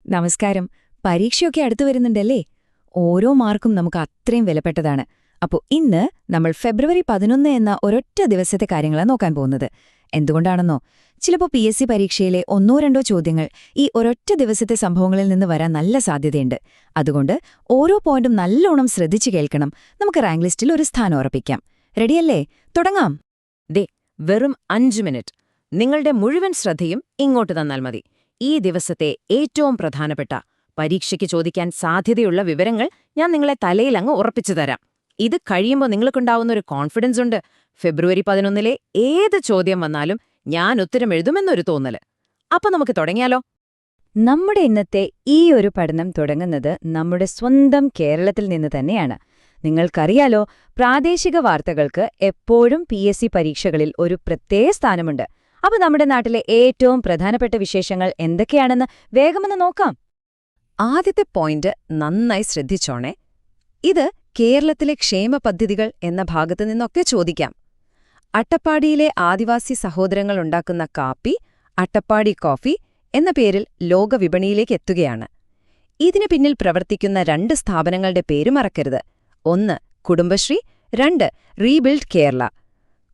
നമസ്കാരം. പരീക്ഷയൊക്കെ അടുത്തു വരുന്നുണ്ടല്ലേ? ഓരോ മാർക്കും നമുക്ക് അത്രയും വിലപ്പെട്ടതാണ്. അപ്പോൾ ഇന്ന് നമ്മൾ ഫെബ്രുവരി 11 എന്ന ഒരൊറ്റ ദിവസത്തെ കാര്യങ്ങളാണ് നോക്കാൻ പോകുന്നത്. എന്തുകൊണ്ടാണെന്നോ, ചിലപ്പോൾ PSC പരീക്ഷയിലെ ഒന്നോ രണ്ടോ ചോദ്യങ്ങൾ ഈ ഒരൊറ്റ ദിവസത്തെ സംഭവങ്ങളിൽ നിന്ന് വരാൻ നല്ല സാധ്യതയുണ്ട്. അതുകൊണ്ട് ഓരോ പോയിന്റും നല്ലോണം ശ്രദ്ധിച്ചു കേൾക്കണം. നമുക്ക് റാങ്ക് ലിസ്റ്റിൽ ഒരു സ്ഥാനം ഉറപ്പിക്കാം. റെഡിയല്ലേ? തുടങ്ങാം. വെറും 5 മിനിറ്റ് നിങ്ങളുടെ മുഴുവൻ ശ്രദ്ധയും ഇങ്ങോട്ട് തന്നാൽ മതി. ഈ ദിവസത്തെ ഏറ്റവും പ്രധാനപ്പെട്ട പരീക്ഷയ്ക്ക് ചോദിക്കാൻ സാധ്യതയുള്ള വിവരങ്ങൾ ഞാൻ നിങ്ങളെ തലയിലങ്ങ് ഉറപ്പിച്ചു തരാം. ഇത് കഴിയുമ്പോൾ നിങ്ങൾക്കുണ്ടാവുന്ന ഒരു കോൺഫിഡൻസ് ഉണ്ട്. ഫെബ്രുവരി 11 ഏത് ചോദ്യം വന്നാലും ഞാൻ ഉത്തരം എഴുതുമെന്നൊരു തോന്നല്. അപ്പൊ നമുക്ക് തുടങ്ങിയാലോ? നമ്മുടെ ഇന്നത്തെ ഈ ഒരു പഠനം തുടങ്ങുന്നത് നമ്മുടെ സ്വന്തം കേരളത്തിൽ നിന്ന് തന്നെയാണ്. നിങ്ങൾക്കറിയാലോ, പ്രാദേശിക വാർത്തകൾക്ക് എപ്പോഴും PSC പരീക്ഷകളിൽ ഒരു പ്രത്യേക സ്ഥാനമുണ്ട്. അപ്പൊ നമ്മുടെ നാട്ടിലെ ഏറ്റവും പ്രധാനപ്പെട്ട വിശേഷങ്ങൾ എന്തൊക്കെയാണെന്ന് വേഗമെന്ന് നോക്കാം. ആദ്യത്തെ പോയിന്റ് നന്നായി ശ്രദ്ധിച്ചോണേ. ഇത് കേരളത്തിലെ ക്ഷേമ പദ്ധതികൾ എന്ന ഭാഗത്തു നിന്നൊക്കെ ചോദിക്കാം. അട്ടപ്പാടിയിലെ ആദിവാസി സഹോദരങ്ങൾ ഉണ്ടാക്കുന്ന കാപ്പി, അട്ടപ്പാടി കോഫി എന്ന പേരിൽ ലോകവിപണിയിലേക്ക് എത്തുകയാണ്. ഇതിനു പിന്നിൽ പ്രവർത്തിക്കുന്ന 2 സ്ഥാപനങ്ങളുടെ പേര് മറക്കരുത്. 1 കുടുംബശ്രീ, 2 റീബിൽഡ് കേരള.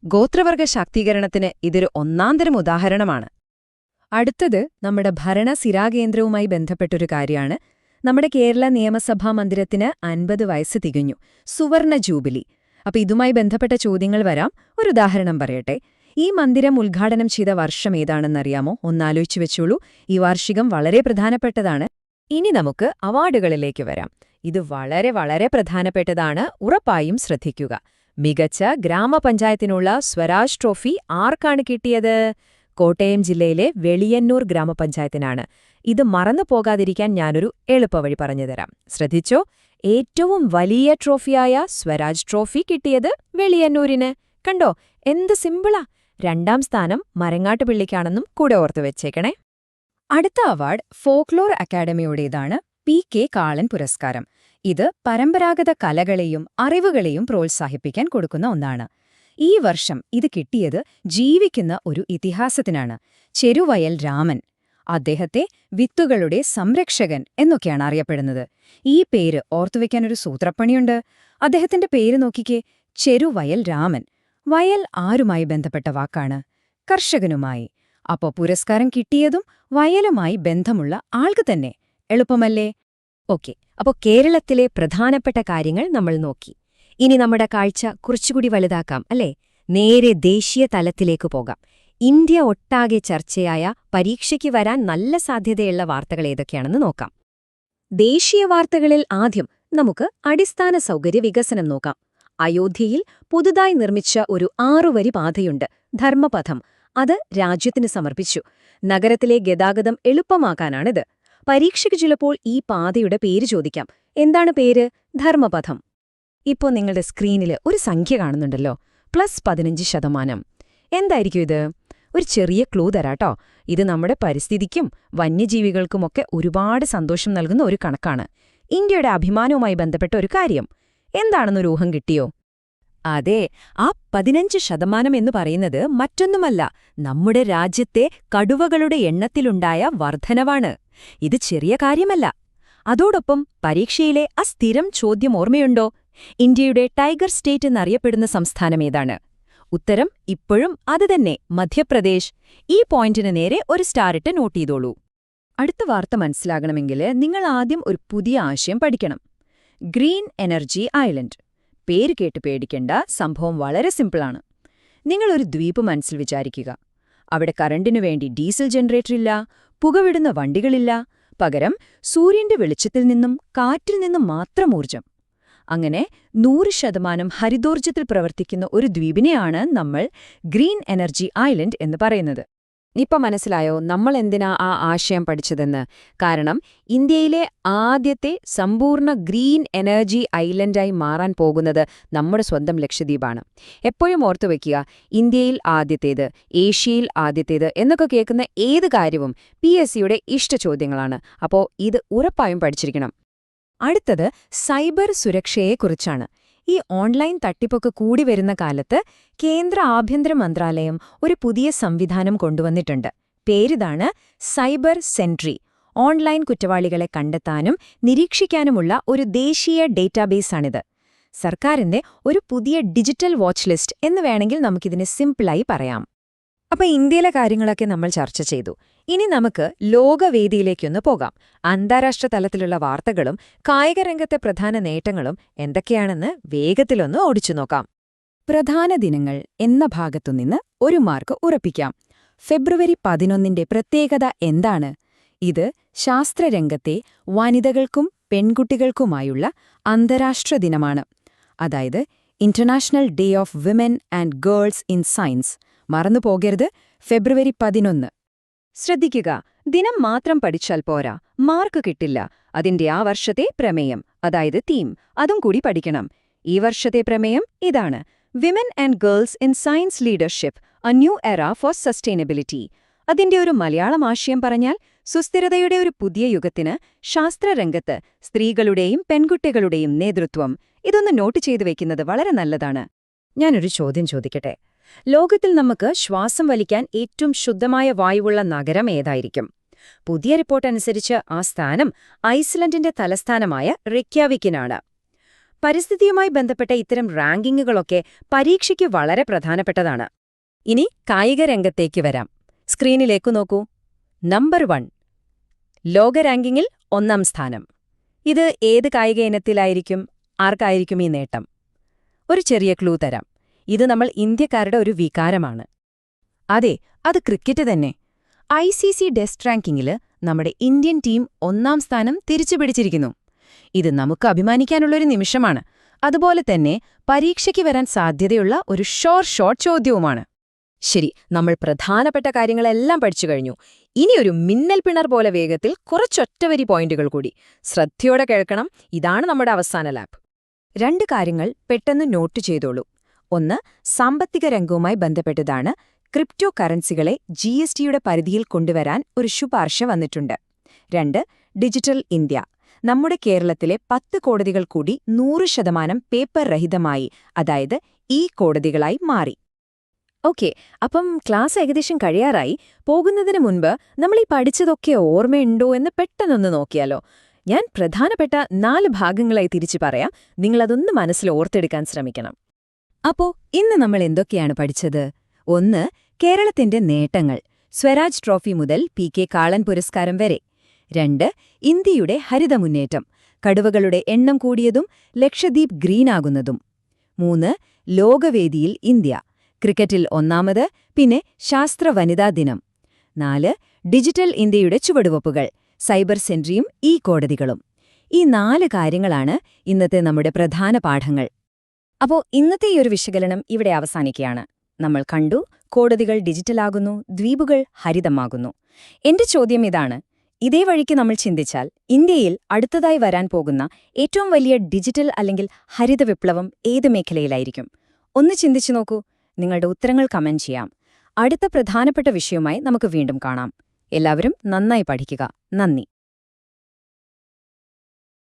ഗോത്രവർഗ ശാക്തീകരണത്തിന് ഇതൊരു ഒന്നാന്തരം ഉദാഹരണമാണ്. അടുത്തത് നമ്മുടെ ഭരണസിരാകേന്ദ്രവുമായി ബന്ധപ്പെട്ടൊരു കാര്യമാണ്. നമ്മുടെ കേരള നിയമസഭാ മന്ദിരത്തിന് 50 വയസ്സ് തികഞ്ഞു. സുവർണ ജൂബിലി. അപ്പൊ ഇതുമായി ബന്ധപ്പെട്ട ചോദ്യങ്ങൾ വരാം. ഒരു ഉദാഹരണം പറയട്ടെ. ഈ മന്ദിരം ഉദ്ഘാടനം ചെയ്ത വർഷം ഏതാണെന്നറിയാമോ? ഒന്നാലോചിച്ചു വെച്ചോളൂ. ഈ വാർഷികം വളരെ പ്രധാനപ്പെട്ടതാണ്. ഇനി നമുക്ക് അവാർഡുകളിലേക്ക് വരാം. ഇത് വളരെ വളരെ പ്രധാനപ്പെട്ടതാണ്. ഉറപ്പായും ശ്രദ്ധിക്കുക. മികച്ച ഗ്രാമപഞ്ചായത്തിനുള്ള സ്വരാജ് ട്രോഫി ആർക്കാണ് കിട്ടിയത്? കോട്ടയം ജില്ലയിലെ വെളിയന്നൂർ ഗ്രാമപഞ്ചായത്തിനാണ്. ഇത് മറന്നു പോകാതിരിക്കാൻ ഞാനൊരു എളുപ്പവഴി പറഞ്ഞുതരാം. ശ്രദ്ധിച്ചോ? ഏറ്റവും വലിയ ട്രോഫിയായ സ്വരാജ് ട്രോഫി കിട്ടിയത് വെളിയന്നൂരിന്. കണ്ടോ, എന്ത് സിമ്പിളാ. 2ാം സ്ഥാനം മരങ്ങാട്ടുപിള്ളിക്കാണെന്നും കൂടെ ഓർത്തു വെച്ചേക്കണേ. അടുത്ത അവാർഡ് ഫോക്ലോർ അക്കാഡമിയുടേതാണ്. PK കാളൻ പുരസ്കാരം. ഇത് പരമ്പരാഗത കലകളെയും അറിവുകളെയും പ്രോത്സാഹിപ്പിക്കാൻ കൊടുക്കുന്ന ഒന്നാണ്. ഈ വർഷം ഇത് കിട്ടിയത് ജീവിക്കുന്ന ഒരു ഇതിഹാസത്തിനാണ്. ചെരുവയൽ രാമൻ. അദ്ദേഹത്തെ വിത്തുകളുടെ സംരക്ഷകൻ എന്നൊക്കെയാണ് അറിയപ്പെടുന്നത്. ഈ പേര് ഓർത്തുവെക്കാനൊരു സൂത്രപ്പണിയുണ്ട്. അദ്ദേഹത്തിന്റെ പേര് നോക്കിക്കേ, ചെരുവയൽ രാമൻ. വയൽ ആരുമായി ബന്ധപ്പെട്ട വാക്കാണ്? കർഷകനുമായി. അപ്പോ പുരസ്കാരം കിട്ടിയതും വയലുമായി ബന്ധമുള്ള ആൾക്ക് തന്നെ. എളുപ്പമല്ലേ? ഓക്കെ, അപ്പോ കേരളത്തിലെ പ്രധാനപ്പെട്ട കാര്യങ്ങൾ നമ്മൾ നോക്കി. ഇനി നമ്മുടെ കാഴ്ച കുറച്ചുകൂടി വലുതാക്കാം, അല്ലേ? നേരെ ദേശീയ തലത്തിലേക്ക് പോകാം. ഇന്ത്യ ഒട്ടാകെ ചർച്ചയായ പരീക്ഷയ്ക്ക് വരാൻ നല്ല സാധ്യതയുള്ള വാർത്തകൾ ഏതൊക്കെയാണെന്ന് നോക്കാം. ദേശീയ വാർത്തകളിൽ ആദ്യം നമുക്ക് അടിസ്ഥാന സൗകര്യ വികസനം നോക്കാം. അയോധ്യയിൽ പുതുതായി നിർമ്മിച്ച ഒരു 6 വരി പാതയുണ്ട്, ധർമ്മപഥം. അത് രാജ്യത്തിന് സമർപ്പിച്ചു. നഗരത്തിലെ ഗതാഗതം എളുപ്പമാക്കാനാണിത്. പരീക്ഷയ്ക്ക് ചിലപ്പോൾ ഈ പാതയുടെ പേര് ചോദിക്കാം. എന്താണ് പേര്? ധർമ്മപഥം. ഇപ്പോൾ നിങ്ങളുടെ സ്ക്രീനിൽ ഒരു സംഖ്യ കാണുന്നുണ്ടല്ലോ, +15%. എന്തായിരിക്കും ഇത്? ഒരു ചെറിയ ക്ലൂ തരാട്ടോ. ഇത് നമ്മുടെ പരിസ്ഥിതിക്കും വന്യജീവികൾക്കുമൊക്കെ ഒരുപാട് സന്തോഷം നൽകുന്ന ഒരു കണക്കാണ്. ഇന്ത്യയുടെ അഭിമാനവുമായി ബന്ധപ്പെട്ട ഒരു കാര്യം. എന്താണെന്നൊരു ഊഹം കിട്ടിയോ? അതെ, ആ 15% എന്ന് പറയുന്നത് മറ്റൊന്നുമല്ല, നമ്മുടെ രാജ്യത്തെ കടുവകളുടെ എണ്ണത്തിലുണ്ടായ വർധനവാണ്. ഇത് ചെറിയ കാര്യമല്ല. അതോടൊപ്പം പരീക്ഷയിലെ ആ സ്ഥിരം ചോദ്യം ഓർമ്മയുണ്ടോ? ഇന്ത്യയുടെ ടൈഗർ സ്റ്റേറ്റ് എന്നറിയപ്പെടുന്ന സംസ്ഥാനമേതാണ്? ഉത്തരം ഇപ്പോഴും അതുതന്നെ, മധ്യപ്രദേശ്. ഈ പോയിന്റിന് നേരെ ഒരു സ്റ്റാറിട്ട് നോട്ട് ചെയ്തോളൂ. അടുത്ത വാർത്ത മനസ്സിലാകണമെങ്കിൽ നിങ്ങൾ ആദ്യം ഒരു പുതിയ ആശയം പഠിക്കണം. Green energy island. പേര് കേട്ട് പേടിക്കേണ്ട, സംഭവം വളരെ സിമ്പിളാണ്. നിങ്ങളൊരു ദ്വീപ് മനസ്സിൽ വിചാരിക്കുക. അവിടെ കറണ്ടിനു വേണ്ടി ഡീസൽ ജനറേറ്ററില്ല, പുകവിടുന്ന വണ്ടികളില്ല. പകരം സൂര്യന്റെ വെളിച്ചത്തിൽ നിന്നും കാറ്റിൽ നിന്നും മാത്രം ഊർജം. അങ്ങനെ 100% ഹരിതോർജ്ജത്തിൽ പ്രവർത്തിക്കുന്ന ഒരു ദ്വീപിനെയാണ് നമ്മൾ ഗ്രീൻ എനർജി ഐലൻഡ് എന്ന് പറയുന്നത്. ഇപ്പൊ മനസ്സിലായോ നമ്മൾ എന്തിനാ ആ ആശയം പഠിച്ചതെന്ന്? കാരണം ഇന്ത്യയിലെ ആദ്യത്തെ സമ്പൂർണ്ണ ഗ്രീൻ എനർജി ഐലൻഡായി മാറാൻ പോകുന്നത് നമ്മുടെ സ്വന്തം ലക്ഷദ്വീപാണ്. എപ്പോഴും ഓർത്തുവെക്കുക, ഇന്ത്യയിൽ ആദ്യത്തേത്, ഏഷ്യയിൽ ആദ്യത്തേത് എന്നൊക്കെ കേൾക്കുന്ന ഏത് കാര്യവും PSCയുടെ ഇഷ്ടചോദ്യങ്ങളാണ്. അപ്പോ ഇത് ഉറപ്പായും പഠിച്ചിരിക്കണം. അടുത്തത് സൈബർ സുരക്ഷയെക്കുറിച്ചാണ്. ഈ ഓൺലൈൻ തട്ടിപ്പൊക്കെ കൂടി വരുന്ന കാലത്ത് കേന്ദ്ര ആഭ്യന്തര മന്ത്രാലയം ഒരു പുതിയ സംവിധാനം കൊണ്ടുവന്നിട്ടുണ്ട്. പേരിതാണ് സൈബർ സെൻട്രി. ഓൺലൈൻ കുറ്റവാളികളെ കണ്ടെത്താനും നിരീക്ഷിക്കാനുമുള്ള ഒരു ദേശീയ ഡേറ്റാബേസാണിത്. സർക്കാരിന്റെ ഒരു പുതിയ ഡിജിറ്റൽ വാച്ച് ലിസ്റ്റ് എന്ന് വേണമെങ്കിൽ നമുക്കിതിനെ സിമ്പിളായി പറയാം. അപ്പൊ ഇന്ത്യയിലെ കാര്യങ്ങളൊക്കെ നമ്മൾ ചർച്ച ചെയ്തു. ഇനി നമുക്ക് ലോകവേദിയിലേക്കൊന്ന് പോകാം. അന്താരാഷ്ട്ര തലത്തിലുള്ള വാർത്തകളും കായികരംഗത്തെ പ്രധാന നേട്ടങ്ങളും എന്തൊക്കെയാണെന്ന് വേഗത്തിലൊന്ന് ഓടിച്ചു നോക്കാം. പ്രധാന ദിനങ്ങൾ എന്ന ഭാഗത്തുനിന്ന് ഒരു മാർക്ക് ഉറപ്പിക്കാം. ഫെബ്രുവരി 11ന്റെ പ്രത്യേകത എന്താണ്? ഇത് ശാസ്ത്രരംഗത്തെ വനിതകൾക്കും പെൺകുട്ടികൾക്കുമായുള്ള അന്താരാഷ്ട്ര ദിനമാണ്. അതായത് international day of women and girls in science. മറന്നുപോകരുത്, ഫെബ്രുവരി 11. ശ്രദ്ധിക്കുക, ദിനം മാത്രം പഠിച്ചാൽ പോരാ, മാർക്ക് കിട്ടില്ല. അതിന്റെ ആ വർഷത്തെ പ്രമേയം, അതായത് തീം, അതും കൂടി പഠിക്കണം. ഈ വർഷത്തെ പ്രമേയം ഇതാണ്: women and girls in science leadership, a new era for sustainability. അതിന്റെ ഒരു മലയാളം ആശയം പറഞ്ഞാൽ, സുസ്ഥിരതയുടെ ഒരു പുതിയ യുഗത്തിന് ശാസ്ത്രരംഗത്ത് സ്ത്രീകളുടെയും പെൺകുട്ടികളുടെയും നേതൃത്വം. ഇതൊന്ന് നോട്ട് ചെയ്തു വെക്കുന്നത് വളരെ നല്ലതാണ്. ഞാനൊരു ചോദ്യം ചോദിക്കട്ടെ. ലോകത്തിൽ നമുക്ക് ശ്വാസം വലിക്കാൻ ഏറ്റവും ശുദ്ധമായ വായുവുള്ള നഗരം ഏതായിരിക്കും? പുതിയ റിപ്പോർട്ടനുസരിച്ച് ആ സ്ഥാനം ഐസ്ലൻഡിന്റെ തലസ്ഥാനമായ റെക്യാവിക്കിനാണ്. പരിസ്ഥിതിയുമായി ബന്ധപ്പെട്ട ഇത്തരം റാങ്കിങ്ങുകളൊക്കെ പരീക്ഷയ്ക്ക് വളരെ പ്രധാനപ്പെട്ടതാണ്. ഇനി കായിക രംഗത്തേക്ക് വരാം. സ്ക്രീനിലേക്കു നോക്കൂ. നമ്പർ 1, ലോക റാങ്കിങ്ങിൽ 1ാം സ്ഥാനം. ഇത് ഏത് കായിക ഇനത്തിലായിരിക്കും? ആർക്കായിരിക്കും ഈ നേട്ടം? ഒരു ചെറിയ ക്ലൂ തരാം. ഇത് നമ്മൾ ഇന്ത്യക്കാരുടെ ഒരു വികാരമാണ്. അതെ, അത് ക്രിക്കറ്റ് തന്നെ. ICC ടെസ്റ്റ് റാങ്കിങ്ങിൽ നമ്മുടെ ഇന്ത്യൻ ടീം 1ാം സ്ഥാനം തിരിച്ചുപിടിച്ചിരിക്കുന്നു. ഇത് നമുക്ക് അഭിമാനിക്കാനുള്ളൊരു നിമിഷമാണ്. അതുപോലെ തന്നെ പരീക്ഷയ്ക്ക് വരാൻ സാധ്യതയുള്ള ഒരു ഷോർട്ട് ചോദ്യവുമാണ്. ശരി, നമ്മൾ പ്രധാനപ്പെട്ട കാര്യങ്ങളെല്ലാം പഠിച്ചു കഴിഞ്ഞു. ഇനിയൊരു മിന്നൽ പിണർ പോലെ വേഗത്തിൽ കുറച്ചൊറ്റവരി പോയിന്റുകൾ കൂടി. ശ്രദ്ധയോടെ കേൾക്കണം. ഇതാണ് നമ്മുടെ അവസാന ലാബ്. 2 കാര്യങ്ങൾ പെട്ടെന്ന് നോട്ട് ചെയ്തോളൂ. 1, സാമ്പത്തിക രംഗവുമായി ബന്ധപ്പെട്ടതാണ്. ക്രിപ്റ്റോ കറൻസികളെ GSTയുടെ പരിധിയിൽ കൊണ്ടുവരാൻ ഒരു ശുപാർശ വന്നിട്ടുണ്ട്. 2, ഡിജിറ്റൽ ഇന്ത്യ. നമ്മുടെ കേരളത്തിലെ 10 കോടതികൾ കൂടി 100% പേപ്പർ രഹിതമായി, അതായത് കോടതികളായി മാറി. ഓക്കെ, അപ്പം ക്ലാസ് ഏകദേശം കഴിയാറായി. പോകുന്നതിന് മുൻപ് നമ്മൾ ഈ പഠിച്ചതൊക്കെ ഓർമ്മയുണ്ടോ എന്ന് പെട്ടെന്നൊന്ന് നോക്കിയാലോ? ഞാൻ പ്രധാനപ്പെട്ട 4 ഭാഗങ്ങളായി തിരിച്ചു പറയാം. നിങ്ങളതൊന്ന് മനസ്സിൽ ഓർത്തെടുക്കാൻ ശ്രമിക്കണം. അപ്പോ ഇന്ന് നമ്മൾ എന്തൊക്കെയാണ് പഠിച്ചത്? 1, കേരളത്തിന്റെ നേട്ടങ്ങൾ, സ്വരാജ് ട്രോഫി മുതൽ PK കാളൻ പുരസ്കാരം വരെ. 2, ഇന്ത്യയുടെ ഹരിത മുന്നേറ്റം, കടുവകളുടെ എണ്ണം കൂടിയതും ലക്ഷദ്വീപ് ഗ്രീനാകുന്നതും. 3, ലോകവേദിയിൽ ഇന്ത്യ, ക്രിക്കറ്റിൽ 1ാമത്, പിന്നെ ശാസ്ത്ര വനിതാ ദിനം. 4, ഡിജിറ്റൽ ഇന്ത്യയുടെ ചുവടുവെപ്പുകൾ, സൈബർ സെൻട്രിയും കോടതികളും. ഈ 4 കാര്യങ്ങളാണ് ഇന്നത്തെ നമ്മുടെ പ്രധാന പാഠങ്ങൾ. അപ്പോ ഇന്നത്തെ ഈ ഒരു വിശകലനം ഇവിടെ അവസാനിക്കുകയാണ്. നമ്മൾ കണ്ടു, കോടതികൾ ഡിജിറ്റലാകുന്നു, ദ്വീപുകൾ ഹരിതമാകുന്നു. എന്റെ ചോദ്യം ഇതാണ്: ഇതേ വഴിക്ക് നമ്മൾ ചിന്തിച്ചാൽ ഇന്ത്യയിൽ അടുത്തതായി വരാൻ പോകുന്ന ഏറ്റവും വലിയ ഡിജിറ്റൽ അല്ലെങ്കിൽ ഹരിത വിപ്ലവം ഏത് മേഖലയിലായിരിക്കും? ഒന്ന് ചിന്തിച്ചു നോക്കൂ. നിങ്ങളുടെ ഉത്തരങ്ങൾ കമന്റ് ചെയ്യാം. അടുത്ത പ്രധാനപ്പെട്ട വിഷയവുമായി നമുക്ക് വീണ്ടും കാണാം. എല്ലാവരും നന്നായി പഠിക്കുക. നന്ദി.